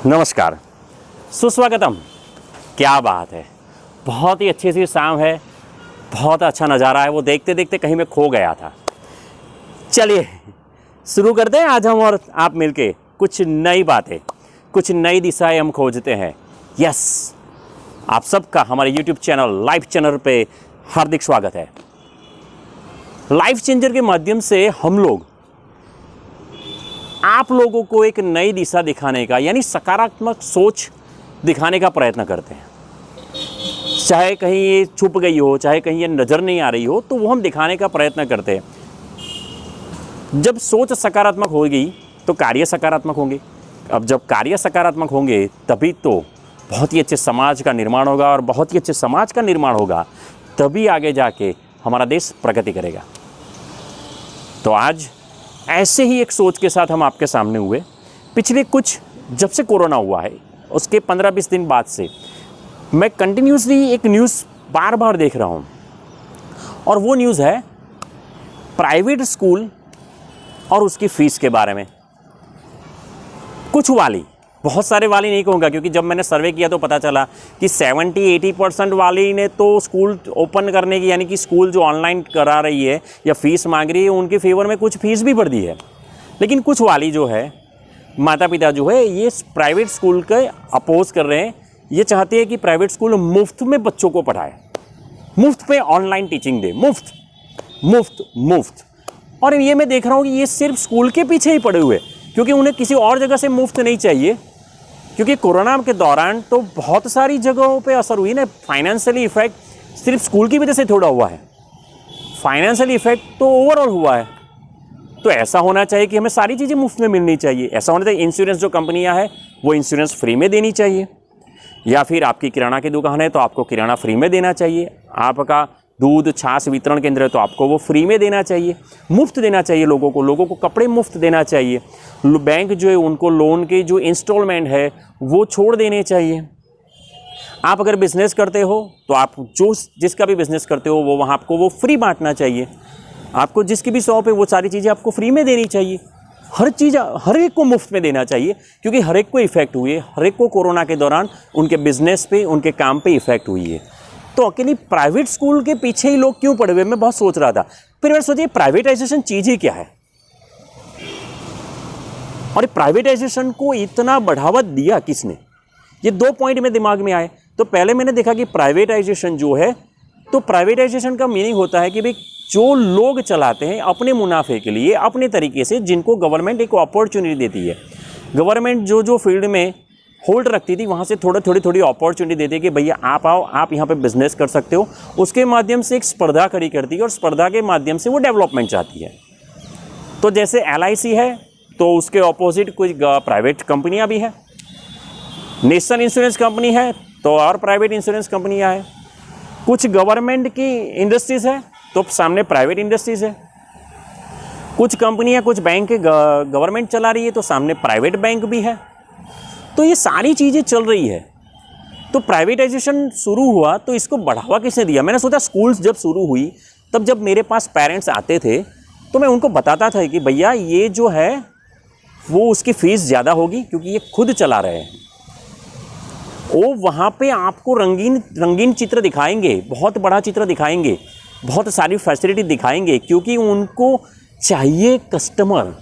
नमस्कार, सुस्वागतम। क्या बात है, बहुत ही अच्छी सी शाम है, बहुत अच्छा नज़ारा है। वो देखते देखते कहीं मैं खो गया था। चलिए शुरू करते हैं। आज हम और आप मिलके कुछ नई बातें, कुछ नई दिशाएं हम खोजते हैं। यस, आप सबका हमारे YouTube चैनल लाइफ चैनल पे हार्दिक स्वागत है। लाइफ चेंजर के माध्यम से हम लोग आप लोगों को एक नई दिशा दिखाने का, यानी सकारात्मक सोच दिखाने का प्रयत्न करते हैं। चाहे कहीं ये छुप गई हो, चाहे कहीं ये नज़र नहीं आ रही हो, तो वो हम दिखाने का प्रयत्न करते हैं। जब सोच सकारात्मक होगी तो कार्य सकारात्मक होंगे। अब जब कार्य सकारात्मक होंगे तभी तो बहुत ही अच्छे समाज का निर्माण होगा, और बहुत ही अच्छे समाज का निर्माण होगा तभी आगे जाके हमारा देश प्रगति करेगा। तो आज ऐसे ही एक सोच के साथ हम आपके सामने हुए। पिछले कुछ, जब से कोरोना हुआ है उसके 15-20 दिन बाद से मैं कंटिन्यूसली एक न्यूज़ बार बार देख रहा हूँ, और वो न्यूज़ है प्राइवेट स्कूल और उसकी फ़ीस के बारे में। कुछ वाली, बहुत सारे वाली नहीं कहूँगा, क्योंकि जब मैंने सर्वे किया तो पता चला कि 70-80% वाली ने तो स्कूल ओपन करने की, यानी कि स्कूल जो ऑनलाइन करा रही है या फ़ीस मांग रही है, उनके फेवर में कुछ फ़ीस भी भर दी है। लेकिन कुछ वाली जो है, माता पिता जो है, ये प्राइवेट स्कूल के अपोज कर रहे हैं। ये चाहते हैं कि प्राइवेट स्कूल मुफ्त में बच्चों को पढ़ाए, मुफ्त में ऑनलाइन टीचिंग दे, मुफ्त मुफ्त मुफ्त। और ये मैं देख रहा हूँ कि ये सिर्फ स्कूल के पीछे ही पड़े हुए, क्योंकि उन्हें किसी और जगह से मुफ्त नहीं चाहिए। क्योंकि कोरोना के दौरान तो बहुत सारी जगहों पे असर हुई ना। फाइनेंशियली इफेक्ट सिर्फ स्कूल की वजह से थोड़ा हुआ है, फाइनेंशियली इफेक्ट तो ओवरऑल हुआ है। तो ऐसा होना चाहिए कि हमें सारी चीज़ें मुफ्त में मिलनी चाहिए। ऐसा होना चाहिए, इंश्योरेंस जो कंपनियां हैं वो इंश्योरेंस फ्री में देनी चाहिए, या फिर आपकी किराना की दुकान है तो आपको किराना फ्री में देना चाहिए। आपका दूध छाछ वितरण केंद्र है तो आपको वो फ्री में देना चाहिए, मुफ्त देना चाहिए लोगों को कपड़े मुफ्त देना चाहिए। बैंक जो है उनको लोन के जो इंस्टॉलमेंट है वो छोड़ देने चाहिए। आप अगर बिज़नेस करते हो तो आप जिसका भी बिज़नेस करते हो वो वहाँ आपको वो फ्री बांटना चाहिए। आपको जिसकी भी शॉप है वो सारी चीज़ें आपको फ्री में देनी चाहिए। हर चीज़ हर एक को मुफ्त में देना चाहिए, क्योंकि हर एक को इफ़ेक्ट हुई है, हर एक को कोरोना के दौरान उनके बिज़नेस पे, उनके काम पे इफ़ेक्ट हुई है। तो अकेली प्राइवेट स्कूल के पीछे ही लोग क्यों पड़े हुए, मैं बहुत सोच रहा था। फिर मैंने सोचा प्राइवेटाइजेशन चीज़ ही क्या है, और प्राइवेटाइजेशन को इतना बढ़ावा दिया किसने। ये 2 पॉइंट मेरे दिमाग में आए। तो पहले मैंने देखा कि प्राइवेटाइजेशन जो है, तो प्राइवेटाइजेशन का मीनिंग होता है कि भाई जो लोग चलाते हैं अपने मुनाफे के लिए, अपने तरीके से, जिनको गवर्नमेंट एक अपॉर्चुनिटी देती है। गवर्नमेंट जो फील्ड में होल्ड रखती थी वहाँ से थोड़ी अपॉर्चुनिटी देती है कि भैया आप आओ, आप यहाँ पे बिजनेस कर सकते हो। उसके माध्यम से एक स्पर्धा खड़ी करती है, और स्पर्धा के माध्यम से वो डेवलपमेंट चाहती है। तो जैसे LIC है तो उसके ऑपोजिट कुछ प्राइवेट कंपनियाँ भी हैं। नेशनल इंश्योरेंस कंपनी है तो और प्राइवेट इंश्योरेंस कंपनियाँ हैं। कुछ गवर्नमेंट की इंडस्ट्रीज़ है तो सामने प्राइवेट इंडस्ट्रीज़ है। कुछ कंपनियाँ, कुछ बैंक गवर्नमेंट चला रही है तो सामने प्राइवेट बैंक भी है। तो ये सारी चीज़ें चल रही है। तो प्राइवेटाइजेशन शुरू हुआ तो इसको बढ़ावा किसने दिया। मैंने सोचा स्कूल्स जब शुरू हुई तब जब मेरे पास पेरेंट्स आते थे तो मैं उनको बताता था कि भैया ये जो है वो उसकी फ़ीस ज़्यादा होगी, क्योंकि ये खुद चला रहे हैं। वो वहाँ पे आपको रंगीन चित्र दिखाएंगे, बहुत बड़ा चित्र दिखाएंगे, बहुत सारी फैसिलिटी दिखाएंगे, क्योंकि उनको चाहिए कस्टमर,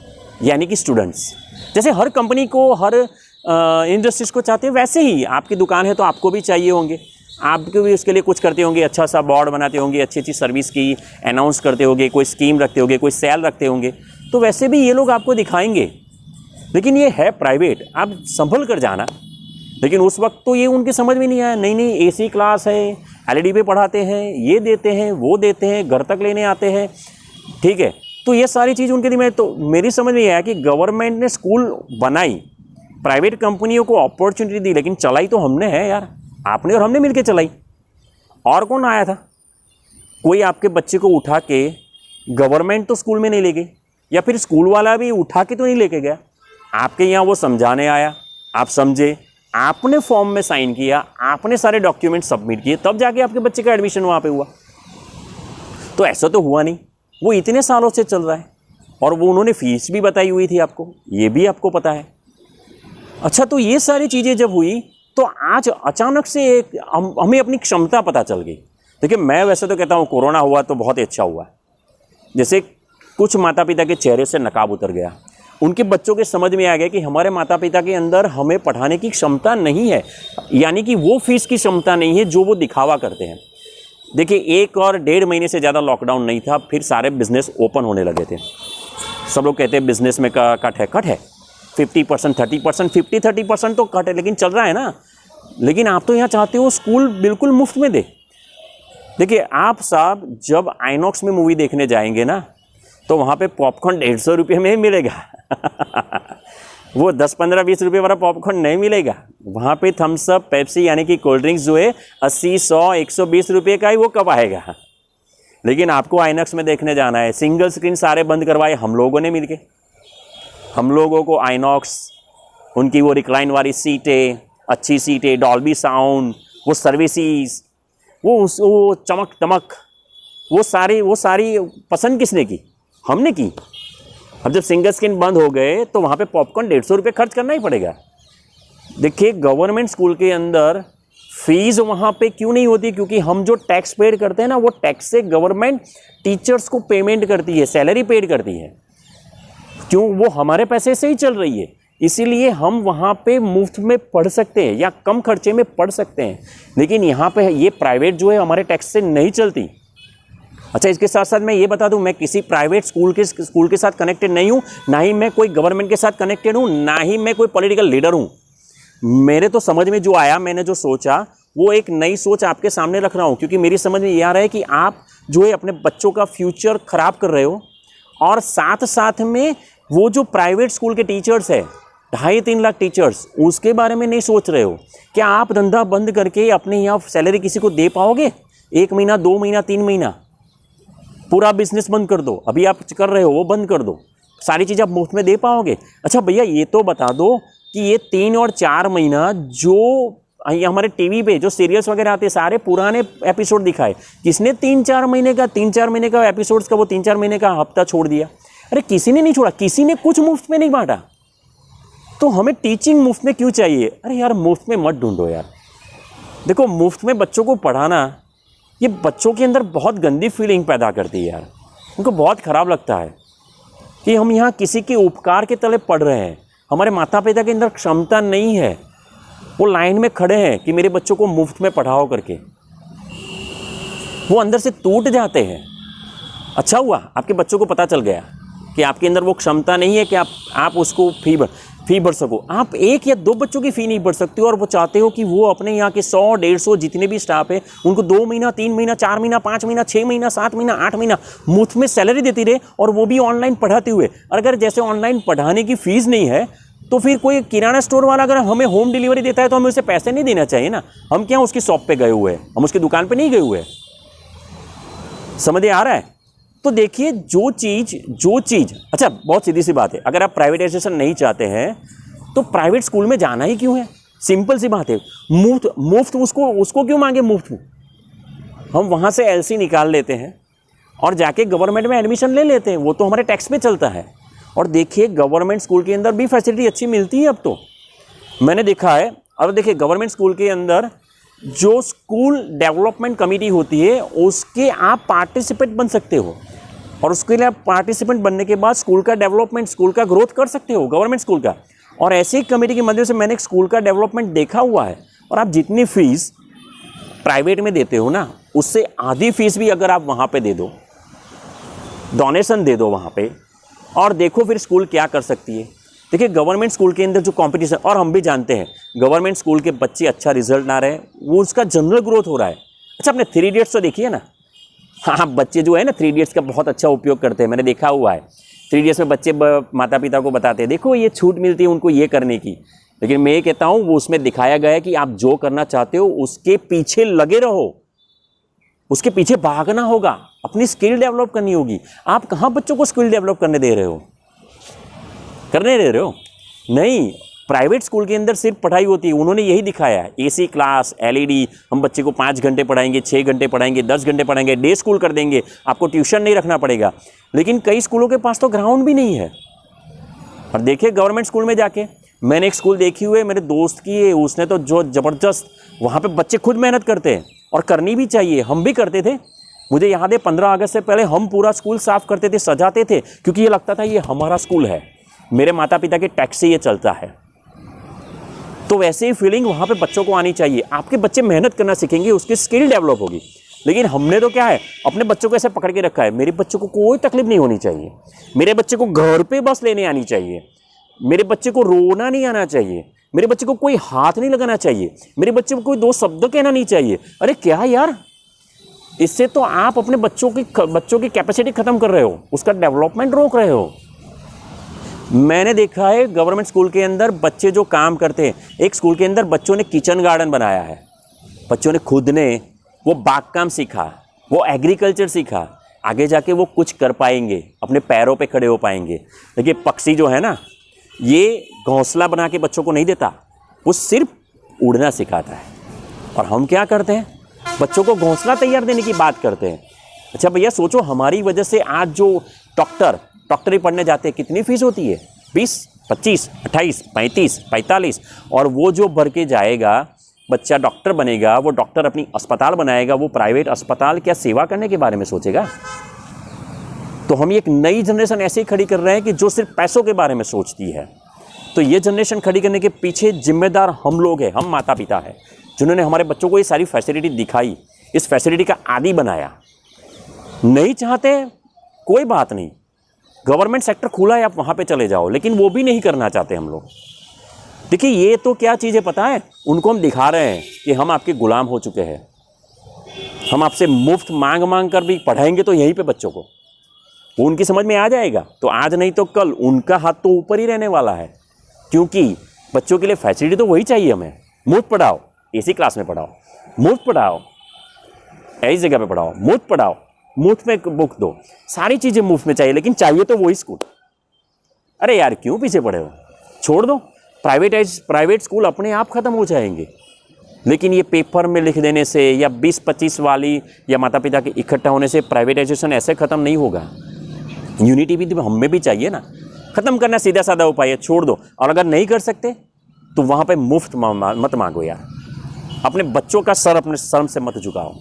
यानी कि स्टूडेंट्स। जैसे हर कंपनी को, हर इंडस्ट्रीज़ को चाहते हैं, वैसे ही आपकी दुकान है तो आपको भी चाहिए होंगे, आपको भी उसके लिए कुछ करते होंगे, अच्छा सा बोर्ड बनाते होंगे, अच्छी सर्विस की अनाउंस करते होंगे, कोई स्कीम रखते होंगे, कोई सेल रखते होंगे। तो वैसे भी ये लोग आपको दिखाएंगे। लेकिन ये है प्राइवेट, आप संभल कर जाना। लेकिन उस वक्त तो ये उनके समझ में नहीं आया। नहीं AC क्लास है, LED पे पढ़ाते हैं, ये देते हैं, वो देते हैं, घर तक लेने आते हैं, ठीक है। तो ये सारी चीज़ उनके दिमाग में, तो मेरी समझ में आया कि गवर्नमेंट ने स्कूल बनाई, प्राइवेट कंपनियों को अपॉर्चुनिटी दी, लेकिन चलाई तो हमने है यार, आपने और हमने मिलकर चलाई। और कौन आया था? कोई आपके बच्चे को उठा के गवर्नमेंट तो स्कूल में नहीं ले गई, या फिर स्कूल वाला भी उठा के तो नहीं लेके गया। आपके यहाँ वो समझाने आया, आप समझे, आपने फॉर्म में साइन किया, आपने सारे डॉक्यूमेंट सबमिट किए, तब जाके आपके बच्चे का एडमिशन वहाँ पे हुआ। तो ऐसा तो हुआ नहीं, वो इतने सालों से चल रहा है। और वो उन्होंने फीस भी बताई हुई थी आपको, ये भी आपको पता है। अच्छा, तो ये सारी चीज़ें जब हुई तो आज अचानक से एक हमें अपनी क्षमता पता चल गई। देखिए, मैं वैसे तो कहता हूँ कोरोना हुआ तो बहुत ही अच्छा हुआ। जैसे कुछ माता पिता के चेहरे से नकाब उतर गया, उनके बच्चों के समझ में आ गया कि हमारे माता पिता के अंदर हमें पढ़ाने की क्षमता नहीं है, यानी कि वो फीस की क्षमता नहीं है जो वो दिखावा करते हैं। देखिए, 1 और 1.5 महीने से ज़्यादा लॉकडाउन नहीं था, फिर सारे बिजनेस ओपन होने लगे थे। सब लोग कहते हैं बिजनेस में कट है 50%, 30%, 50-30% तो कट है, लेकिन चल रहा है ना। लेकिन आप तो यहाँ चाहते हो स्कूल बिल्कुल मुफ्त में दे। देखिए, आप साहब जब आइनॉक्स में मूवी देखने जाएंगे ना, तो वहाँ पे पॉपकॉर्न 150 रुपये में ही मिलेगा वो 10, 15, 20 रुपये वाला पॉपकॉर्न नहीं मिलेगा। वहाँ पे थम्स अप, पेप्सी यानी कि कोल्ड ड्रिंक्स जो है 80, 100, 120 रुपये का ही वो कब आएगा। लेकिन आपको आइनॉक्स में देखने जाना है, सिंगल स्क्रीन सारे बंद करवाए हम लोगों ने मिलके। हम लोगों को आइनॉक्स, उनकी वो रिक्लाइन वाली सीटें, अच्छी सीटें, डॉल्बी साउंड, वो सर्विसेज, वो चमक दमक, वो सारी पसंद किसने की? हमने की। अब जब सिंगल स्क्रीन बंद हो गए तो वहाँ पे पॉपकॉर्न 150 रुपये खर्च करना ही पड़ेगा। देखिए, गवर्नमेंट स्कूल के अंदर फीस वहाँ पे क्यों नहीं होती? क्योंकि हम जो टैक्स पेड करते हैं ना, वो टैक्स से गवर्नमेंट टीचर्स को पेमेंट करती है, सैलरी पेड करती है। क्यों? वो हमारे पैसे से ही चल रही है, इसीलिए हम वहाँ पे मुफ्त में पढ़ सकते हैं या कम खर्चे में पढ़ सकते हैं। लेकिन यहाँ पे ये प्राइवेट जो है हमारे टैक्स से नहीं चलती। अच्छा, इसके साथ साथ मैं ये बता दूं, मैं किसी प्राइवेट स्कूल के साथ कनेक्टेड नहीं हूँ, ना ही मैं कोई गवर्नमेंट के साथ कनेक्टेड हूँ, ना ही मैं कोई पॉलिटिकल लीडर हूँ। मेरे तो समझ में जो आया, मैंने जो सोचा, वो एक नई सोच आपके सामने रख रहा हूँ। क्योंकि मेरी समझ में ये आ रहा है कि आप जो है अपने बच्चों का फ्यूचर ख़राब कर रहे हो, और साथ साथ में वो जो प्राइवेट स्कूल के टीचर्स है, 2.5-3 लाख टीचर्स, उसके बारे में नहीं सोच रहे हो। क्या आप धंधा बंद करके अपने यहाँ सैलरी किसी को दे पाओगे? 1 महीना, 2 महीना, 3 महीना, पूरा बिजनेस बंद कर दो। अभी आप कर रहे हो वो बंद कर दो, सारी चीज़ आप मुफ्त में दे पाओगे? अच्छा भैया, ये तो बता दो कि ये 3 और 4 महीना जो हमारे टीवी पे जो सीरियल्स वगैरह आते हैं, सारे पुराने एपिसोड दिखाए, किसने 3-4 महीने का एपिसोड्स का वो 3-4 महीने का हफ्ता छोड़ दिया? अरे किसी ने नहीं छोड़ा, किसी ने कुछ मुफ्त में नहीं बांटा। तो हमें टीचिंग मुफ्त में क्यों चाहिए? अरे यार, मुफ्त में मत ढूंढो यार। देखो, मुफ्त में बच्चों को पढ़ाना, ये बच्चों के अंदर बहुत गंदी फीलिंग पैदा करती है यार। उनको बहुत ख़राब लगता है कि हम यहाँ किसी के उपकार के तले पढ़ रहे हैं। हमारे माता पिता के अंदर क्षमता नहीं है, वो लाइन में खड़े हैं कि मेरे बच्चों को मुफ्त में पढ़ाओ करके, वो अंदर से टूट जाते हैं। अच्छा हुआ आपके बच्चों को पता चल गया कि आपके अंदर वो क्षमता नहीं है कि आप उसको फ़ी भर सको। आप 1 या 2 बच्चों की फ़ी नहीं भर सकते हो, और वो चाहते हो कि वो अपने यहाँ के 100-150 जितने भी स्टाफ है उनको 2 महीना, 3 महीना, 4 महीना, 5 महीना, 6 महीना, 7 महीना, 8 महीना मुफ्त में सैलरी देती रहे, और वो भी ऑनलाइन पढ़ाते हुए। अगर जैसे ऑनलाइन पढ़ाने की फ़ीस नहीं है, तो फिर कोई किराना स्टोर वाला अगर हमें होम डिलीवरी देता है तो हमें उसे पैसे नहीं देना चाहिए ना। हम क्या उसकी शॉप पे गए हुए हैं, हम उसकी दुकान पे नहीं गए हुए। समझ आ रहा है? तो देखिए, जो चीज़ अच्छा, बहुत सीधी सी बात है, अगर आप प्राइवेटाइजेशन नहीं चाहते हैं तो प्राइवेट स्कूल में जाना ही क्यों है? सिंपल सी बात है। मुफ्त उसको क्यों मांगे मुफ्त? हम वहाँ से एलसी निकाल लेते हैं और जाके गवर्नमेंट में एडमिशन ले लेते हैं, वो तो हमारे टैक्स में चलता है। और देखिए, गवर्नमेंट स्कूल के अंदर भी फैसिलिटी अच्छी मिलती है अब तो, मैंने देखा है। और देखिए, गवर्नमेंट स्कूल के अंदर जो स्कूल डेवलपमेंट कमेटी होती है, उसके आप पार्टिसिपेंट बन सकते हो, और उसके लिए आप पार्टिसिपेंट बनने के बाद स्कूल का डेवलपमेंट, स्कूल का ग्रोथ कर सकते हो, गवर्नमेंट स्कूल का। और ऐसी कमेटी की मदद से मैंने एक स्कूल का डेवलपमेंट देखा हुआ है। और आप जितनी फ़ीस प्राइवेट में देते हो ना, उससे आधी फीस भी अगर आप वहाँ पे दे दो, डोनेशन दे दो वहाँ पे, और देखो फिर स्कूल क्या कर सकती है। देखिए, गवर्नमेंट स्कूल के अंदर जो कंपटीशन, और हम भी जानते हैं गवर्नमेंट स्कूल के बच्चे अच्छा रिजल्ट ना रहे, वो उसका जनरल ग्रोथ हो रहा है। अच्छा, अपने 3 इडियट्स तो देखिए ना। हाँ, बच्चे जो है ना 3 इडियट्स का बहुत अच्छा उपयोग करते हैं, मैंने देखा हुआ है। 3 इडियट्स में बच्चे माता पिता को बताते हैं, देखो ये छूट मिलती है उनको ये करने की। लेकिन मैं ये कहता हूँ, वो उसमें दिखाया गया है कि आप जो करना चाहते हो उसके पीछे लगे रहो, उसके पीछे भागना होगा, अपनी स्किल डेवलप करनी होगी। आप कहाँ बच्चों को स्किल डेवलप करने दे रहे हो? नहीं। प्राइवेट स्कूल के अंदर सिर्फ पढ़ाई होती है, उन्होंने यही दिखाया है, एसी क्लास, एलईडी, हम बच्चे को 5 घंटे पढ़ाएंगे, 6 घंटे पढ़ाएंगे, 10 घंटे पढ़ाएंगे, डे स्कूल कर देंगे, आपको ट्यूशन नहीं रखना पड़ेगा। लेकिन कई स्कूलों के पास तो ग्राउंड भी नहीं है। और देखिए, गवर्नमेंट स्कूल में जाके मैंने एक स्कूल देखी हुई है, मेरे दोस्त की है, उसने तो जो ज़बरदस्त, वहाँ पे बच्चे खुद मेहनत करते हैं और करनी भी चाहिए। हम भी करते थे, मुझे याद है 15 अगस्त से पहले हम पूरा स्कूल साफ़ करते थे, सजाते थे, क्योंकि ये लगता था ये हमारा स्कूल है, मेरे माता पिता के टैक्स से ये चलता है। तो वैसे ही फीलिंग वहाँ पे बच्चों को आनी चाहिए। आपके बच्चे मेहनत करना सीखेंगे, उसकी स्किल डेवलप होगी। लेकिन हमने तो क्या है, अपने बच्चों को ऐसे पकड़ के रखा है, मेरे बच्चों को कोई तकलीफ नहीं होनी चाहिए, मेरे बच्चे को घर पे बस लेने आनी चाहिए, मेरे बच्चे को रोना नहीं आना चाहिए, मेरे बच्चे को कोई हाथ नहीं लगाना चाहिए, मेरे बच्चे को कोई 2 शब्द कहना नहीं चाहिए। अरे क्या यार, इससे तो आप अपने बच्चों की कैपेसिटी खत्म कर रहे हो, उसका डेवलपमेंट रोक रहे हो। मैंने देखा है गवर्नमेंट स्कूल के अंदर बच्चे जो काम करते हैं, एक स्कूल के अंदर बच्चों ने किचन गार्डन बनाया है, बच्चों ने खुद ने वो बाग काम सीखा, वो एग्रीकल्चर सीखा, आगे जाके वो कुछ कर पाएंगे, अपने पैरों पे खड़े हो पाएंगे। देखिए पक्षी जो है ना, ये घोंसला बना के बच्चों को नहीं देता, वो सिर्फ उड़ना सिखाता है। और हम क्या करते हैं, बच्चों को घोंसला तैयार देने की बात करते हैं। अच्छा भैया सोचो, हमारी वजह से आज जो डॉक्टरी पढ़ने जाते हैं, कितनी फीस होती है? 20, 25, 28, 35, 45। और वो जो भर के जाएगा, बच्चा डॉक्टर बनेगा, वो डॉक्टर अपनी अस्पताल बनाएगा, वो प्राइवेट अस्पताल क्या सेवा करने के बारे में सोचेगा? तो हम एक नई जनरेशन ऐसे ही खड़ी कर रहे हैं कि जो सिर्फ पैसों के बारे में सोचती है। तो ये जनरेशन खड़ी करने के पीछे जिम्मेदार हम लोग हैं, हम माता पिता हैं, जिन्होंने हमारे बच्चों को ये सारी फैसिलिटी दिखाई, इस फैसिलिटी का आदी बनाया। नहीं चाहते कोई बात नहीं, गवर्नमेंट सेक्टर खुला है, आप वहाँ पे चले जाओ, लेकिन वो भी नहीं करना चाहते हम लोग। देखिए ये तो क्या चीज़ है पता है, उनको हम दिखा रहे हैं कि हम आपके गुलाम हो चुके हैं, हम आपसे मुफ्त मांग मांग कर भी पढ़ाएंगे तो यहीं पे बच्चों को वो उनकी समझ में आ जाएगा। तो आज नहीं तो कल उनका हाथ तो ऊपर ही रहने वाला है, क्योंकि बच्चों के लिए फैसिलिटी तो वही चाहिए हमें। मुफ्त पढ़ाओ, एसी क्लास में पढ़ाओ, मुफ्त पढ़ाओ, ऐसी जगह पे पढ़ाओ, मुफ्त पढ़ाओ, मुफ्त में बुक दो, सारी चीज़ें मुफ्त में चाहिए, लेकिन चाहिए तो वही स्कूल। अरे यार क्यों पीछे पड़े हो, छोड़ दो। प्राइवेट स्कूल अपने आप ख़त्म हो जाएंगे। लेकिन ये पेपर में लिख देने से या 20-25 वाली या माता पिता के इकट्ठा होने से प्राइवेटाइजेशन ऐसे ख़त्म नहीं होगा। यूनिटी भी हमें भी चाहिए ना। ख़त्म करना सीधा साधा उपाय है, छोड़ दो। और अगर नहीं कर सकते तो वहाँ पे मुफ्त मत मांगो यार, अपने बच्चों का सर अपने शर्म से मत झुकाओ।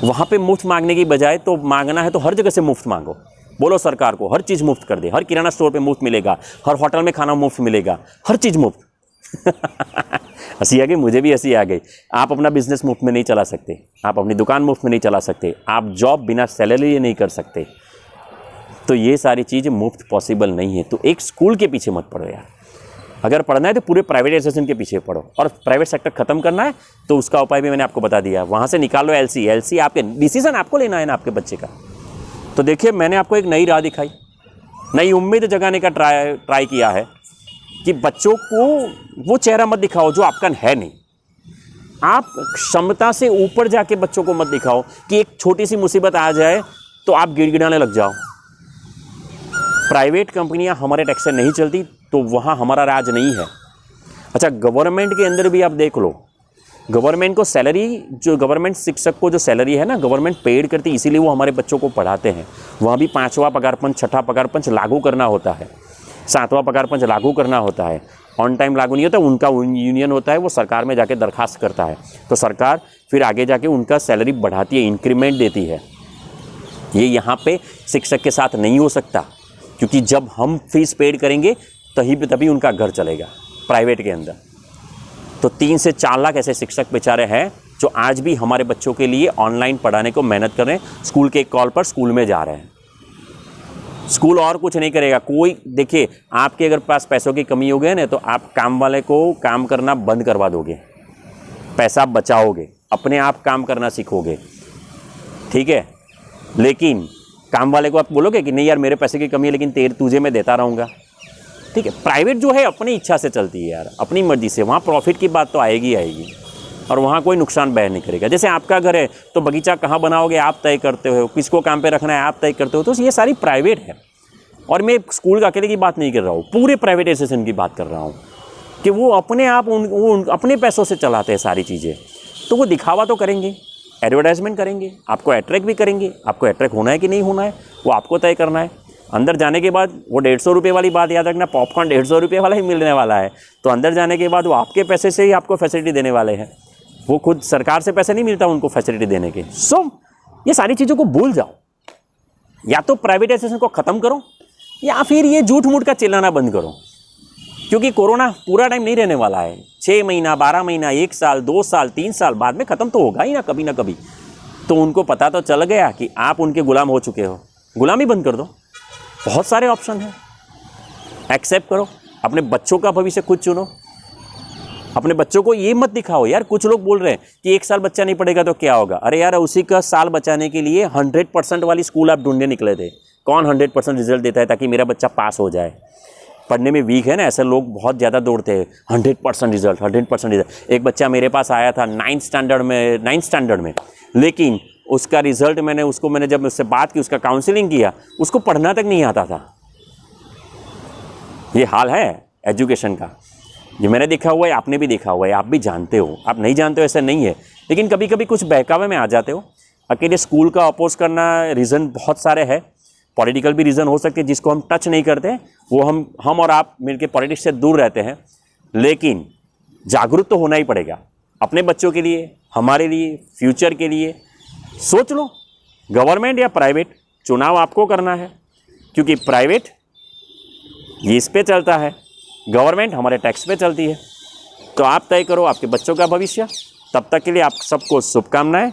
वहाँ पे मुफ्त मांगने की बजाय तो मांगना है तो हर जगह से मुफ्त मांगो। बोलो सरकार को हर चीज़ मुफ्त कर दे, हर किराना स्टोर पे मुफ्त मिलेगा, हर होटल में खाना मुफ्त मिलेगा, हर चीज़ मुफ्त। हंसी आ गई, मुझे भी हंसी आ गई। आप अपना बिजनेस मुफ्त में नहीं चला सकते, आप अपनी दुकान मुफ्त में नहीं चला सकते, आप जॉब बिना सैलरी नहीं कर सकते। तो ये सारी चीज़ें मुफ्त पॉसिबल नहीं है। तो एक स्कूल के पीछे मत पड़ो यार, अगर पढ़ना है तो पूरे प्राइवेटाइजेशन के पीछे पढ़ो। और प्राइवेट सेक्टर खत्म करना है तो उसका उपाय भी मैंने आपको बता दिया, वहाँ से निकालो एलसी आपके डिसीजन आपको लेना है ना आपके बच्चे का। तो देखिए मैंने आपको एक नई राह दिखाई, नई उम्मीद जगाने का ट्राई किया है कि बच्चों को वो चेहरा मत दिखाओ जो आपका है नहीं। आप क्षमता से ऊपर जाके बच्चों को मत दिखाओ कि एक छोटी सी मुसीबत आ जाए तो आप गिड़गिड़ाने लग जाओ। प्राइवेट कंपनियां हमारे टैक्स से नहीं चलती तो वहाँ हमारा राज नहीं है। अच्छा गवर्नमेंट के अंदर भी आप देख लो, गवर्नमेंट को सैलरी, जो गवर्नमेंट शिक्षक को जो सैलरी है ना गवर्नमेंट पेड करती, इसीलिए वो हमारे बच्चों को पढ़ाते हैं। वहाँ भी 5वां पगार पंच, 6ठा पगार पंच लागू करना होता है, 7वां पगार पंच लागू करना होता है। ऑन टाइम लागू नहीं होता, उनका यूनियन होता है, वो सरकार में जाके दरखास्त करता है, तो सरकार फिर आगे जाके उनका सैलरी बढ़ाती है, इंक्रीमेंट देती है। ये यहाँ पे शिक्षक के साथ नहीं हो सकता, क्योंकि जब हम फीस पेड करेंगे तभी उनका घर चलेगा प्राइवेट के अंदर। तो 3 से 4 लाख ऐसे शिक्षक बेचारे हैं जो आज भी हमारे बच्चों के लिए ऑनलाइन पढ़ाने को मेहनत कर रहे हैं, स्कूल के कॉल पर स्कूल में जा रहे हैं। स्कूल और कुछ नहीं करेगा कोई। देखिए आपके अगर पास पैसों की कमी हो गई ना, तो आप काम वाले को काम करना बंद करवा दोगे, पैसा बचाओगे, अपने आप काम करना सीखोगे, ठीक है। लेकिन काम वाले को आप बोलोगे कि नहीं यार मेरे पैसे की कमी है, लेकिन तुझे मैं देता रहूँगा, ठीक है। प्राइवेट जो है अपनी इच्छा से चलती है यार, अपनी मर्जी से, वहाँ प्रॉफिट की बात तो आएगी और वहाँ कोई नुकसान बयान नहीं करेगा। जैसे आपका घर है तो बगीचा कहाँ बनाओगे आप तय करते हो, किसको काम पे रखना है आप तय करते हो, तो ये सारी प्राइवेट है। और मैं स्कूल का अकेले की बात नहीं कर रहा हूँ, पूरे प्राइवेटाइजेशन की बात कर रहा हूँ कि वो अपने आप अपने पैसों से चलाते हैं सारी चीज़ें। तो वो दिखावा तो करेंगे, एडवर्टाइजमेंट करेंगे, आपको अट्रैक्ट भी करेंगे। आपको अट्रैक्ट होना है कि नहीं होना है वो आपको तय करना है। अंदर जाने के बाद वो 150 रुपये वाली बात याद रखना, पॉपकॉर्न 150 रुपये वाला ही मिलने वाला है। तो अंदर जाने के बाद वो आपके पैसे से ही आपको फैसिलिटी देने वाले हैं, वो खुद सरकार से पैसे नहीं मिलता उनको फैसिलिटी देने के। सो ये सारी चीज़ों को भूल जाओ, या तो प्राइवेटाइजेशन को ख़त्म करो या फिर ये झूठ मूठ का चिल्लाना बंद करो, क्योंकि कोरोना पूरा टाइम नहीं रहने वाला है। 6 महीना, 12 महीना, 1 साल, 2 साल, 3 साल बाद में ख़त्म तो होगा ही ना कभी ना कभी। तो उनको पता तो चल गया कि आप उनके गुलाम हो चुके हो, गुलामी बंद कर दो। बहुत सारे ऑप्शन हैं, एक्सेप्ट करो, अपने बच्चों का भविष्य खुद चुनो। अपने बच्चों को ये मत दिखाओ यार, कुछ लोग बोल रहे हैं कि 1 साल बच्चा नहीं पढ़ेगा तो क्या होगा। अरे यार, उसी का साल बचाने के लिए 100% वाली स्कूल आप ढूंढने निकले थे। कौन 100% रिजल्ट देता है ताकि मेरा बच्चा पास हो जाए? पढ़ने में वीक है ना, ऐसे लोग बहुत ज़्यादा दौड़ते हैं 100% रिजल्ट, 100% रिजल्ट। एक बच्चा मेरे पास आया था 9th स्टैंडर्ड में, लेकिन उसका रिजल्ट मैंने जब उससे बात की, उसका काउंसलिंग किया, उसको पढ़ना तक नहीं आता था। ये हाल है एजुकेशन का, ये मैंने देखा हुआ है, आपने भी देखा हुआ है, आप भी जानते हो। आप नहीं जानते हो ऐसा नहीं है, लेकिन कभी कभी कुछ बहकावे में आ जाते हो। अकेले स्कूल का अपोज करना रीज़न बहुत सारे हैं, पॉलिटिकल भी रीज़न हो सकते हैं जिसको हम टच नहीं करते, वो हम और आप मिलकर पॉलिटिक्स से दूर रहते हैं। लेकिन जागरूक तो होना ही पड़ेगा अपने बच्चों के लिए, हमारे लिए, फ्यूचर के लिए। सोच लो, गवर्नमेंट या प्राइवेट, चुनाव आपको करना है, क्योंकि प्राइवेट ये इस पे चलता है, गवर्नमेंट हमारे टैक्स पे चलती है। तो आप तय करो आपके बच्चों का भविष्य। तब तक के लिए आप सबको शुभकामनाएं।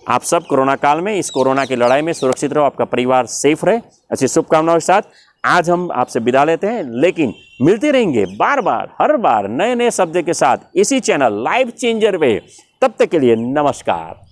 आप सब कोरोना काल में, इस कोरोना की लड़ाई में सुरक्षित रहो, आपका परिवार सेफ रहे। ऐसी शुभकामनाओं के साथ आज हम आपसे विदा लेते हैं, लेकिन मिलते रहेंगे बार बार, हर बार नए नए शब्द के साथ इसी चैनल लाइफ चेंजर पे। तब तक के लिए नमस्कार।